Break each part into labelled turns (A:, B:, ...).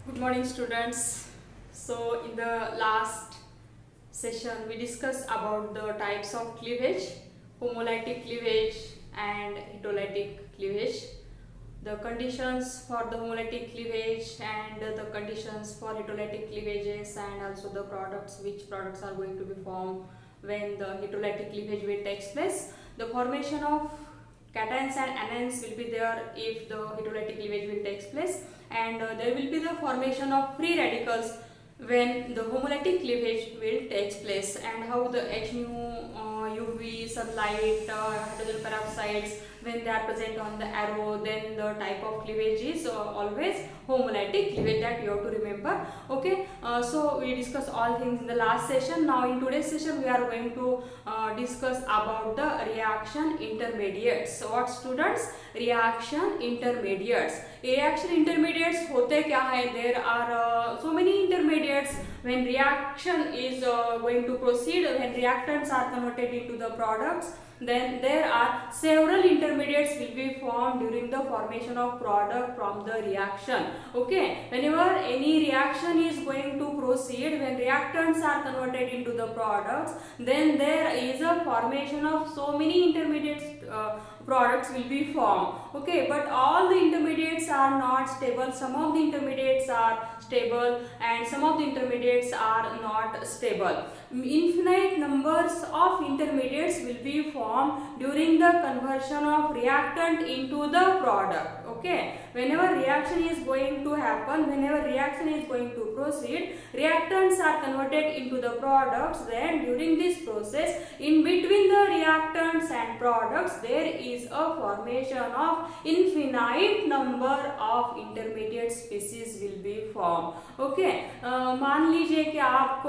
A: Good morning, students. So in the last session we discussed about the types of cleavage, homolytic cleavage and heterolytic cleavage, the conditions for the homolytic cleavage and the conditions for heterolytic cleavages, and also the products, which products are going to be formed when the heterolytic cleavage will take place. The formation of cations and anions will be there if the heterolytic cleavage will take place, and there will be the formation of free radicals when the homolytic cleavage will take place, and how the HNu, UV, sunlight, hydrogen peroxides, when they are present on the arrow, then the type of cleavage is always homolytic cleavage, that you have to remember. Okay, so we discussed all things in the last session. Now in today's session we are going to discuss about the reaction intermediates. So what, students? Reaction intermediates. Reaction intermediates होते क्या है? There are so many intermediates. When reaction is going to proceed, when reactants are converted into the products, then there are several intermediates will be formed during the formation of product from the reaction. Okay, whenever any reaction is going to proceed, when reactants are converted into the products, then there is a formation of so many intermediates. Products will be formed. Okay, but all the intermediates are not stable. Some of the intermediates are stable and some of the intermediates are not stable. Infinite numbers of intermediates will be formed during the conversion of reactant into the product. Okay, whenever reaction is going to happen, whenever reaction is going to proceed, reactants are converted into the products. Then during this process, in between the reactants and products, there is a formation of infinite number of intermediate species will be formed. Okay, मान लीजिए कि आप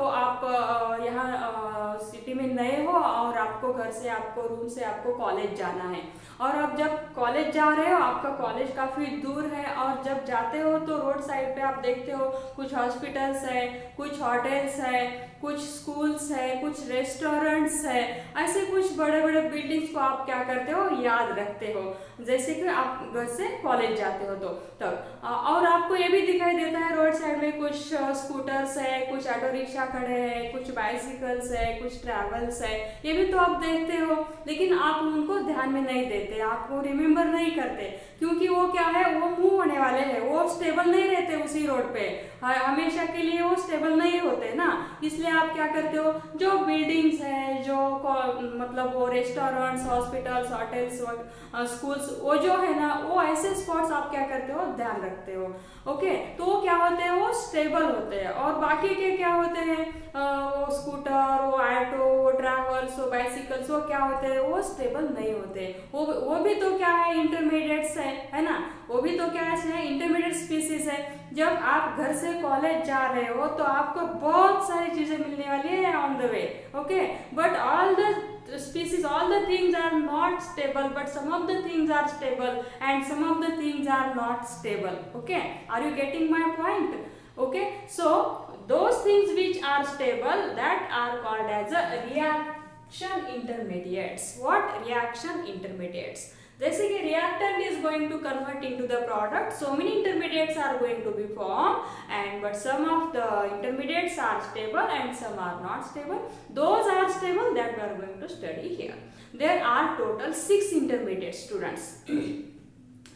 A: यहाँ city में नए हो और आपको घर से, आपको रूम से आपको कॉलेज जाना है, और अब जब कॉलेज जा रहे हो, आपका कॉलेज काफ़ी दूर है, और जब जाते हो तो रोड साइड पे आप देखते हो कुछ हॉस्पिटल्स है, कुछ होटल्स है, कुछ स्कूल्स है, कुछ रेस्टोरेंट्स है, ऐसे कुछ बड़े बड़े बिल्डिंग्स को आप क्या करते हो, याद रखते हो, जैसे कि आप घर से कॉलेज जाते हो तो तब। और आपको ये भी दिखाई देता है रोड साइड में कुछ स्कूटर्स है, कुछ ऑटो रिक्शा खड़े हैं, कुछ बाइसिकल्स है, कुछ ट्रैवल्स है, ये भी तो आप देखते हो, लेकिन आप उनको ध्यान में नहीं देते, आपको रिमेम्बर नहीं करते, क्योंकि वो क्या है, वो मूव होने वाले हैं, वो स्टेबल नहीं रहते उसी रोड पे, हमेशा के लिए वो स्टेबल नहीं होते ना। इसलिए आप क्या करते हो, जो बिल्डिंग्स है, जो मतलब वो रेस्टोरेंट्स, हॉस्पिटल्स, होटल्स, स्कूल्स, वो जो है ना, वो ऐसे स्पॉट्स आप क्या करते हो, ध्यान रखते हो। ओके, तो वो क्या होते हैं, वो स्टेबल होते हैं, और बाकी के क्या होते हैं, वो स्कूटर, वो ऑटो, वो ट्रैवल्स, वो बाइसिकल्स, वो क्या होते हैं, वो स्टेबल नहीं होते। वो भी तो क्या है, इंटरमीडिएट्स है ना, वो भी तो क्या है, इंटरमीडिएट स्पीसीज है। जब आप घर से कॉलेज जा रहे हो तो आपको बहुत सारी चीजें मिलने वाली है on the way. Okay, but all the species, all the things are not stable, but some of the things are stable and some of the things are not stable. Okay, are you getting my point? Okay, so those things which are stable, that are called as a reaction intermediates. What? Reaction intermediates. जैसे कि reactant is going to convert into the product, so many intermediates are going to be formed, and but some of the intermediates are stable and some are not stable. Those are stable that we are going to study here. There are total 6 intermediates, students.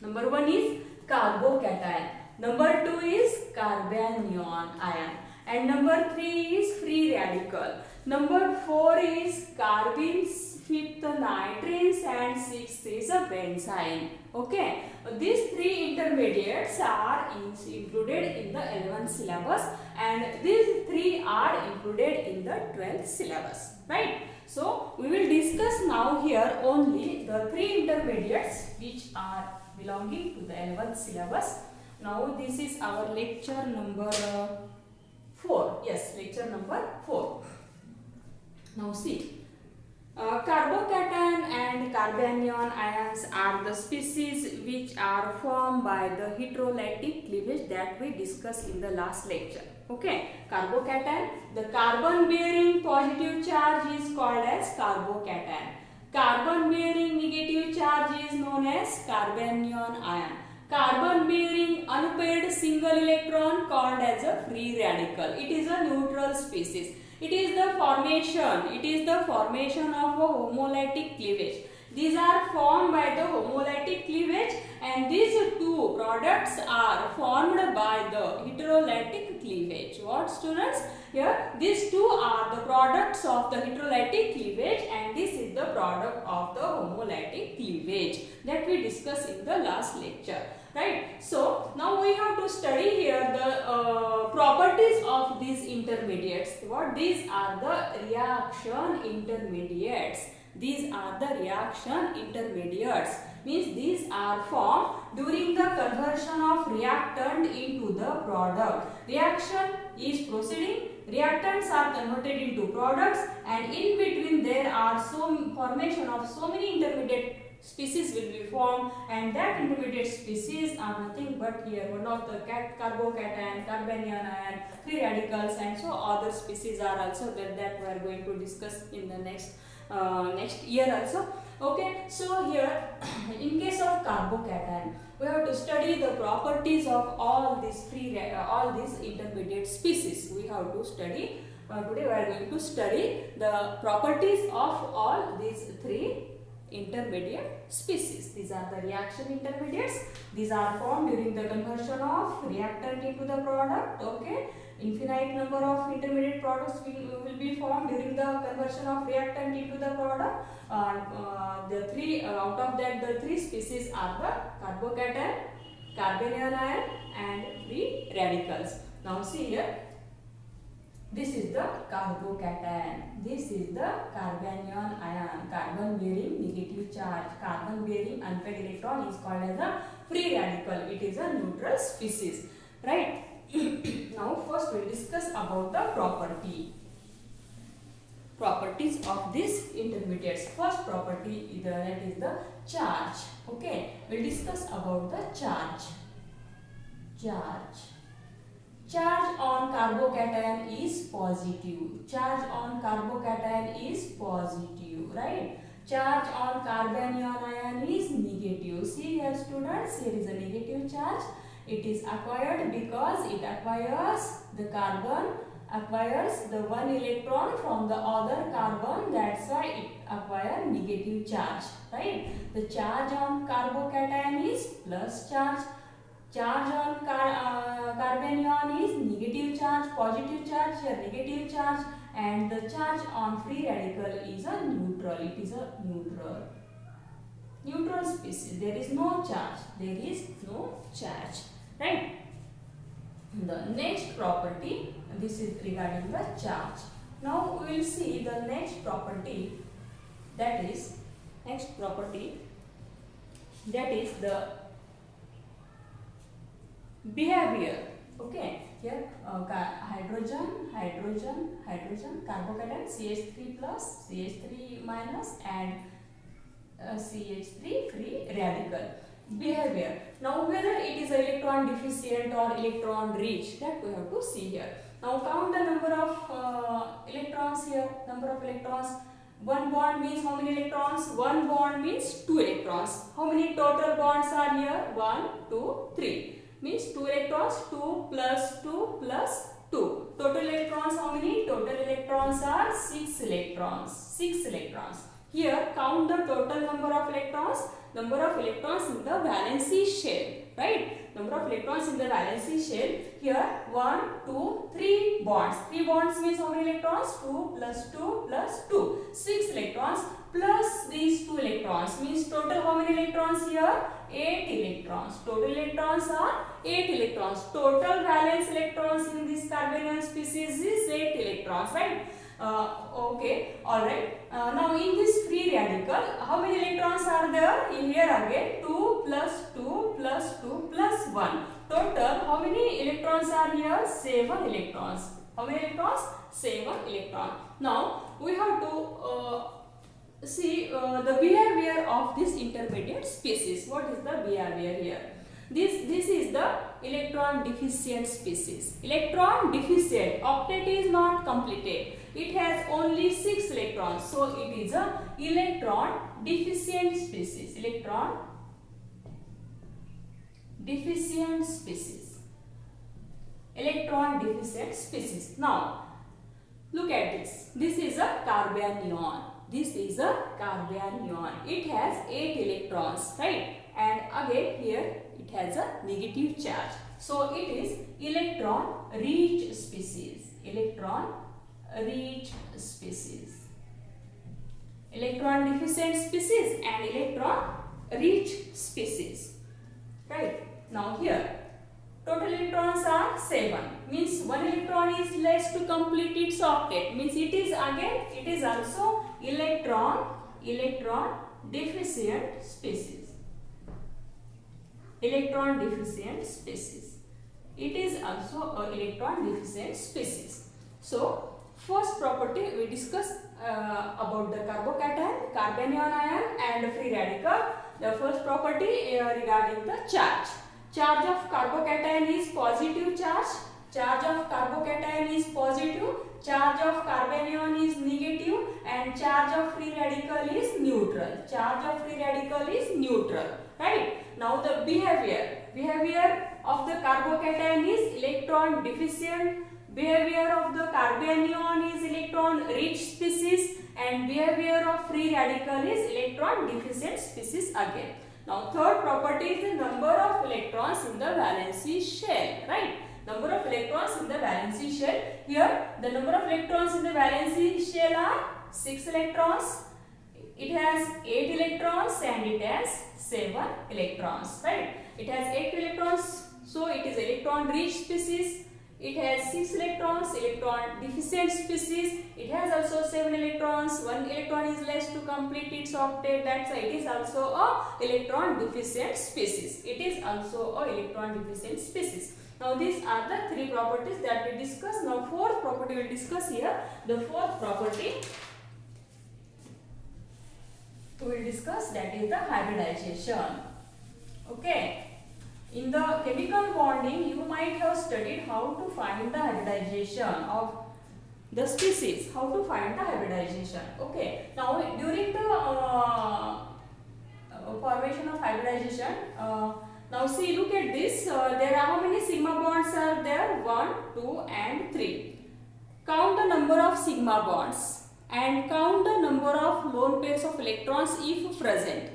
A: Number 1 is carbocation, number 2 is carbanion ion, and number 3 is free radical, number 4 is carbene, 5th nitrines, and 6th is a benzene. Okay, these 3 intermediates are included in the L1 syllabus, and these 3 are included in the 12th syllabus, right? So we will discuss now here only the 3 intermediates which are belonging to the L1 syllabus. Now this is our lecture number 4. Yes, lecture number 4. Now see, carbocation and carbanion ions are the species which are formed by the heterolytic cleavage that we discussed in the last lecture. Okay, carbocation, the carbon bearing positive charge is called as carbocation. Carbon bearing negative charge is known as carbanion ion. carbon bearing unpaired single electron called as a free radical. It is a neutral species. It is the formation of a homolytic cleavage. These are formed by the homolytic cleavage, and these two products are formed by the heterolytic cleavage. What, students? Here these two are the products of the heterolytic cleavage, and this is the product of the homolytic cleavage that we discussed in the last lecture. Right. So now we have to study here the properties of these intermediates. What? These are the reaction intermediates. These are the reaction intermediates. Means these are formed during the conversion of reactant into the product. Reaction is proceeding. Reactants are converted into products, and in between there are formation of so many intermediate species will be formed, and that intermediate species are nothing but here one of the carbocation, carbanion ion, free radicals, and so other species are also there that we are going to discuss in the next year also. Okay, so here in case of carbocation, we have to study the properties of all these intermediate species. We have to study. Today we are going to study the properties of all these three intermediate species. These are the reaction intermediates. These are formed during the conversion of reactant into the product. Okay, infinite number of intermediate products will be formed during the conversion of reactant into the product. The three out of that, the three species are the carbocation, carbanion ion, and free radicals. Now see here. This is the carbocation. This is the carbanion ion, carbon bearing negative charge. Carbon bearing unpaired electron is called as a free radical. It is a neutral species, right? Now first we will discuss about the properties of these intermediates. First property is that is the charge. Okay, we will discuss about the charge. Charge on carbocation is positive. Charge on carbocation is positive, right? Charge on carbanion ion is negative. See here, students, here is a negative charge. It is acquired because it the carbon acquires the one electron from the other carbon. That's why it acquires negative charge, right? The charge on carbocation is plus charge. Charge on carbanion is negative charge, positive charge, here negative charge, and the charge on free radical is a neutral. It is a neutral species. There is no charge. There is no charge, right? The next property, this is regarding the charge. Now we will see the next property. That is the behavior. Okay, here hydrogen, carbocation, CH3 plus, CH3 minus, and CH3 free radical. Behavior. Now whether it is electron deficient or electron rich, that we have to see here. Now count the number of electrons here. Number of electrons. One bond means how many electrons? One bond means two electrons. How many total bonds are here? 1, 2, 3. Means 2 electrons, 2 plus 2 plus 2. Total electrons how many? Total electrons are 6 electrons. 6 electrons. Here count the total number of electrons. Number of electrons in the valency shell. Right? Number of electrons in the valency shell. Here 1, 2, 3 bonds. 3 bonds means how many electrons? 2 plus 2 plus 2. 6 electrons plus these 2 electrons. Means total how many electrons here? 8 electrons. Total electrons are 8 electrons. Total valence electrons in this carbanion species is 8 electrons, right? Okay, alright. Now in this free radical, how many electrons are there? In here again 2 plus 2 plus 2 plus 1. Total how many electrons are here? 7 electrons. How many electrons? 7 electrons. Now we have to see the behavior of this intermediate species. What is the behavior here? This is the electron deficient species. Electron deficient. Octet is not completed. It has only 6 electrons. So it is a electron deficient species. Electron deficient species. Electron deficient species. Now, look at this. This is a carbanion. This is a carbanion. It has 8 electrons, right? And again here it has a negative charge. So it is electron rich species. Electron rich species. Electron deficient species and electron rich species. Right? Now here total electrons are 7. Means 1 electron is less to complete its octet. Means it is also electron deficient species. Electron deficient species. It is also an electron deficient species. So first property we discuss about the carbocation, carbanion ion and free radical. The first property regarding the charge. Charge of carbocation is positive charge. Charge of carbocation is positive. Charge of carbanion is negative. And charge of free radical is neutral. Charge of free radical is neutral. Right? Now the behavior. Behavior of the carbocation is electron deficient. Behavior of the carbanion is electron rich species. And behavior of free radical is electron deficient species again. Now third property is the number of electrons in the valency shell, right? Number of electrons in the valency shell. Here the number of electrons in the valency shell are 6 electrons. It has 8 electrons and it has 7 electrons, right? It has 8 electrons, so it is electron rich species. It has 6 electrons, electron deficient species. It has also 7 electrons. 1 electron is less to complete its octet. That's why it is also a electron deficient species. It is also a electron deficient species. Now these are the 3 properties that we discussed. Now fourth property we will discuss here. The fourth property we will discuss, that is the hybridization. Okay. In the chemical bonding, you might have studied how to find the hybridization of the species. How to find the hybridization. Okay. Now, during the formation of hybridization, now see, look at this. There are how many sigma bonds are there? 1, 2 and 3. Count the number of sigma bonds and count the number of lone pairs of electrons if present.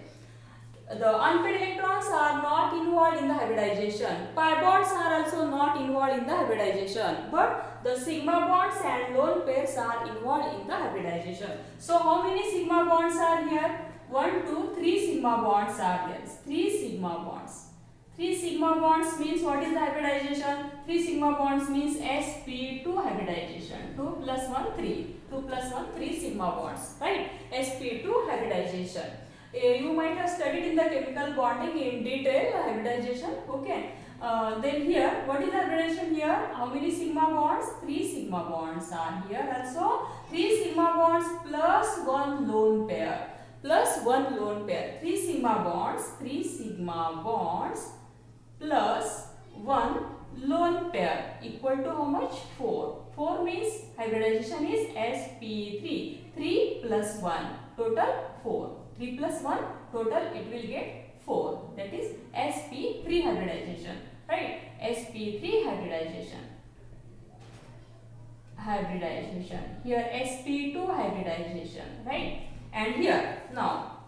A: The unpaired electrons are not involved in the hybridization. Pi bonds are also not involved in the hybridization. But the sigma bonds and lone pairs are involved in the hybridization. So how many sigma bonds are here? 1, 2, 3 sigma bonds are there. 3 sigma bonds. 3 sigma bonds means what is the hybridization? 3 sigma bonds means sp2 hybridization. 2 plus 1, 3. 2 plus 1, 3 sigma bonds. Right? sp2 hybridization. You might have studied in the chemical bonding in detail hybridization. Okay. Then here, what is the hybridization here? How many sigma bonds? 3 sigma bonds are here also. 3 sigma bonds plus 1 lone pair. Plus 1 lone pair. 3 sigma bonds. 3 sigma bonds plus 1 lone pair equal to how much? 4. 4 means hybridization is sp3. 3 plus 1. Total 4. 3 plus 1, total it will get 4. That is sp3 hybridization. Right? sp3 hybridization. Hybridization. Here sp2 hybridization. Right? And here, now,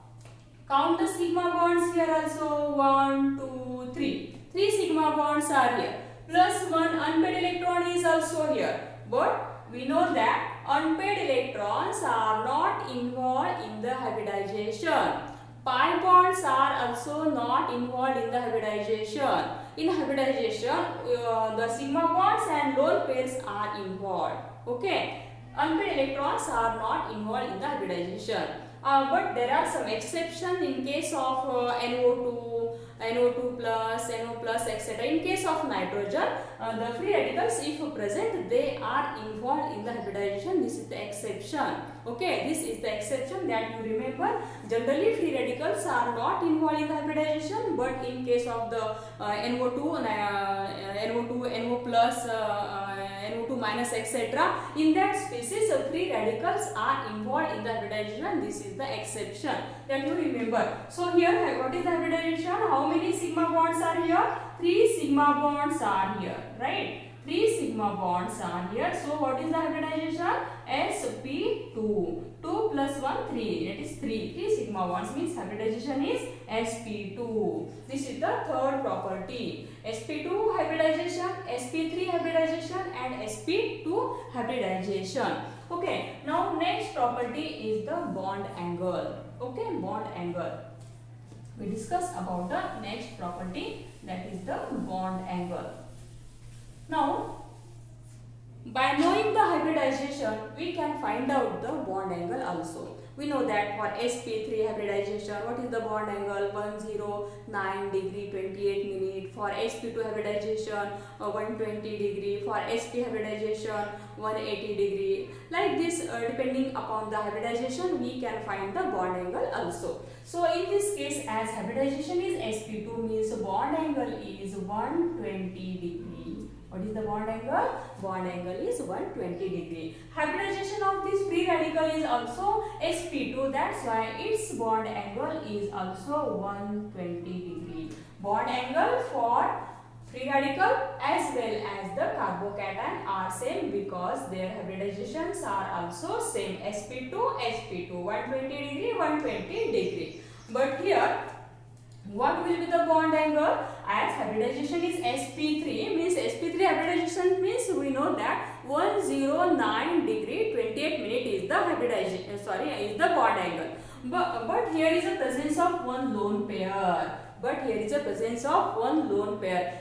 A: count the sigma bonds here also. 1, 2, 3. 3 sigma bonds are here. Plus 1 unpaired electron is also here. But we know that unpaired electrons are not involved in the hybridization. Pi bonds are also not involved in the hybridization. In hybridization, the sigma bonds and lone pairs are involved. Okay. Unpaired electrons are not involved in the hybridization. But there are some exceptions in case of NO2, NO2 plus, NO plus, etc. In case of nitrogen, the free radicals, if present, they are involved in the hybridization. This is the exception. Okay, this is the exception that you remember. Generally, free radicals are not involved in the hybridization, but in case of the NO2, NO plus, NO2 minus, etc., in that species, free radicals are involved in the hybridization. This is the exception that you remember. So here, what is the hybridization? How many sigma bonds are here? 3 sigma bonds are here, right? 3 sigma bonds are here. So what is the hybridization? sp2. 2 plus 1, 3. That is 3. 3 sigma bonds means hybridization is sp2. This is the third property. sp2 hybridization, sp3 hybridization, and sp2 hybridization. Okay. Now next property is the bond angle. Okay, bond angle. We discuss about the next property, that is the bond angle. Now, by knowing the hybridization, we can find out the bond angle also. We know that for sp3 hybridization, what is the bond angle? 109 degree 28 minute. For sp2 hybridization, 120 degree. For sp hybridization, 180 degree. Like this, depending upon the hybridization, we can find the bond angle also. So in this case, as hybridization is sp2, means bond angle is 120 degree. What is the bond angle? Bond angle is 120 degree. Hybridization of this free radical is also sp2. That's why its bond angle is also 120 degree. Bond angle for free radical as well as the carbocation are same because their hybridizations are also same. sp2, sp2, 120 degree, 120 degree. But here, what will be the bond angle? As hybridization is sp3, means sp3 hybridization means we know that 109 degree 28 minute is the hybridization, is the bond angle. But here is a presence of one lone pair.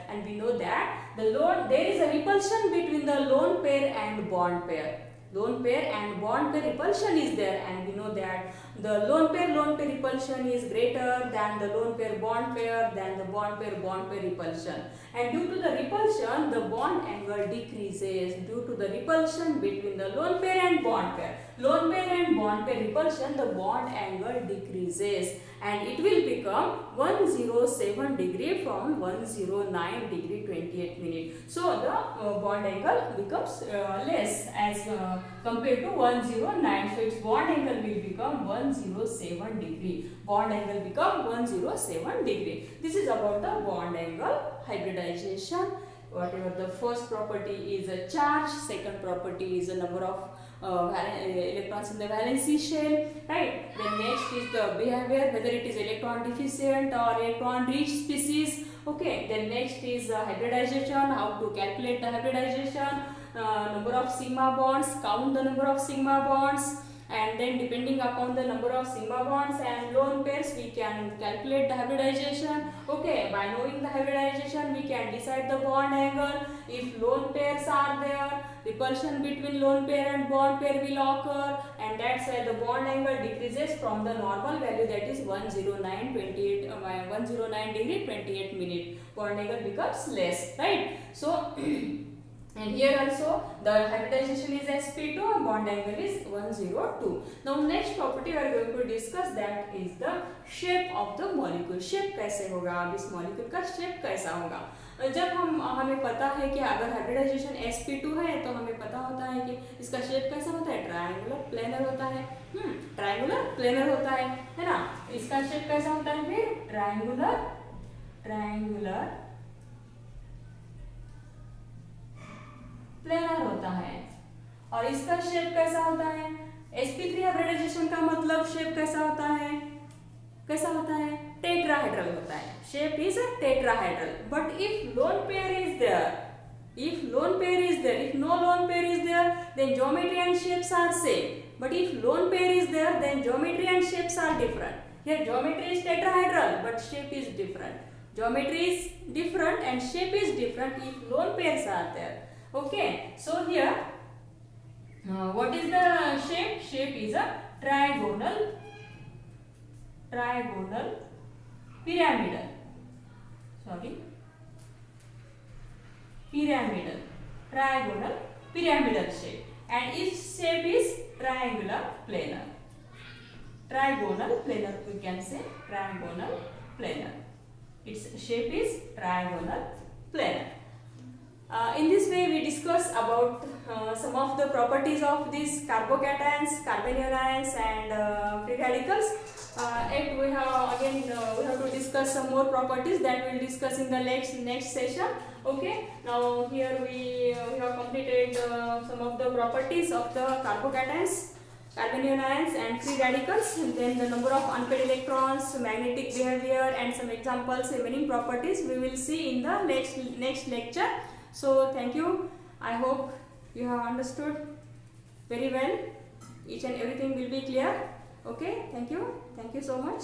A: And we know that there is a repulsion between the lone pair and bond pair. Lone pair and bond pair repulsion is there, and we know that the lone pair repulsion is greater than the lone pair bond pair than the bond pair repulsion. And due to the repulsion, the bond angle decreases due to the repulsion between the lone pair and bond pair. Lone pair and bond pair repulsion, the bond angle decreases and it will become 107 degree from 109 degree 28 minute. So the bond angle becomes less as compared to 109. So its bond angle will become 107 degree. Bond angle become 107 degree. This is about the bond angle hybridization. Whatever the first property is a charge, second property is a number of electrons in the valency shell, right? Then next is the behavior, whether it is electron deficient or electron rich species. Okay, then next is hybridization, how to calculate the hybridization, number of sigma bonds, count the number of sigma bonds, and then depending upon the number of sigma bonds and lone pairs, we can calculate the hybridization. Okay, by knowing the hybridization, we can decide the bond angle. If lone pairs are there, repulsion between lone pair and bond pair will occur, and that's why the bond angle decreases from the normal value, that is 109 degree 28 minute. Bond angle becomes less, right? So and here also the hybridization is sp2 and bond angle is 102. Now next property we are going to discuss, that is the shape of the molecule. Shape कैसे होगा, अब इस molecule का shape कैसा होगा? जब हमें पता है कि अगर हाइब्रिडाइजेशन sp2 है तो हमें पता होता है कि इसका शेप कैसा होता है, ट्रायंगुलर प्लेनर होता है। ट्रायंगुलर प्लेनर होता है ना। इसका शेप कैसा होता है फिर? ट्रायंगुलर प्लेनर होता है। और इसका शेप कैसा होता है? sp3 हाइब्रिडाइजेशन का मतलब शेप कैसा होता है? टेट्राहेड्रल होता है। Shape is tetrahedral. But if lone pair is there, if no lone pair is there, then geometry and shapes are same. But if lone pair is there, then geometry and shapes are different. Here geometry is tetrahedral, but shape is different. Geometry is different and shape is different if lone pairs are there. Okay, so here what is the shape? Shape is a trigonal pyramidal. Trigonal pyramidal shape, and its shape is triangular planar. Trigonal planar, we can say trigonal planar. Its shape is trigonal planar. In this way, we discuss about some of the properties of these carbocations, carbonyl ions, and free radicals. And we have to discuss some more properties that we will discuss in the next session. Okay. Now here we have completed some of the properties of the carbocations, carbonyl ions, and free radicals. And then the number of unpaired electrons, magnetic behavior, and some examples remaining properties we will see in the next lecture. So thank you. I hope you have understood very well. Each and everything will be clear. Okay, thank you so much.